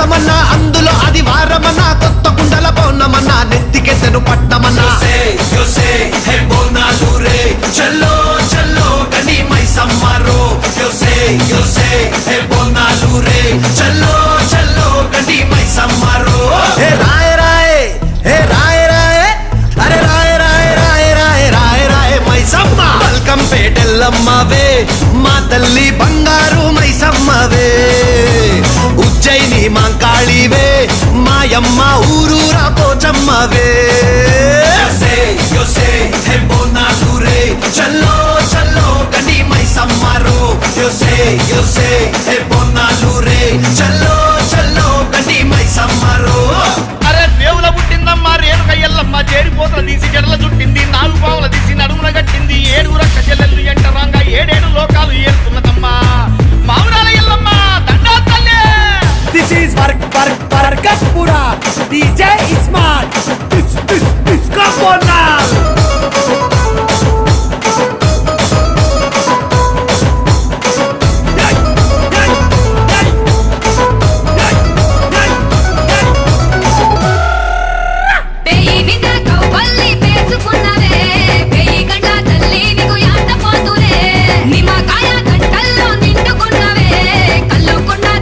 మాసమన్నా అందులో అది వారమన్నా కొత్త కుండల పౌర్ణమన్నా నెత్తికెత్తెను పట్నమన్నా చల్లో చల్లో గని మైసమ్మరో బోనాలు రే చల్లో చల్లో గని మైసమ్మరో హే రాయ రాయ హే రాయ రాయ అరే రాయ రాయ రాయ రాయ రాయ రాయ మైసమ్మ వెల్కమ్ పేటెల్లమ్మవే మా తల్లి బంగారు మైసమ్మవే ఉజ్జయిని మాంకాళివే మాయమ్మ ఊరూరా పోచమ్మవే బోనాలు రే చల్లో చల్లో గని మైసమ్మరో బోనాలు రే చల్లో చల్లో గని మైసమ్మరో అరే దేవుల పుట్టిందమ్మా రేణుక ఎల్లమ్మ చేరిపోతల తీసి జడల చుట్టింది 4 పావుల తీసి నడుమున కట్టింది 7 రక్క చెల్లెళ్ళు ఎంటరాంగా 7 లోకాలు ఏరుతున్నదమ్మా మావురాల ఎల్లమ్మ దండా తల్లి. This is Barkatpura. DJ Ismail. This come on now.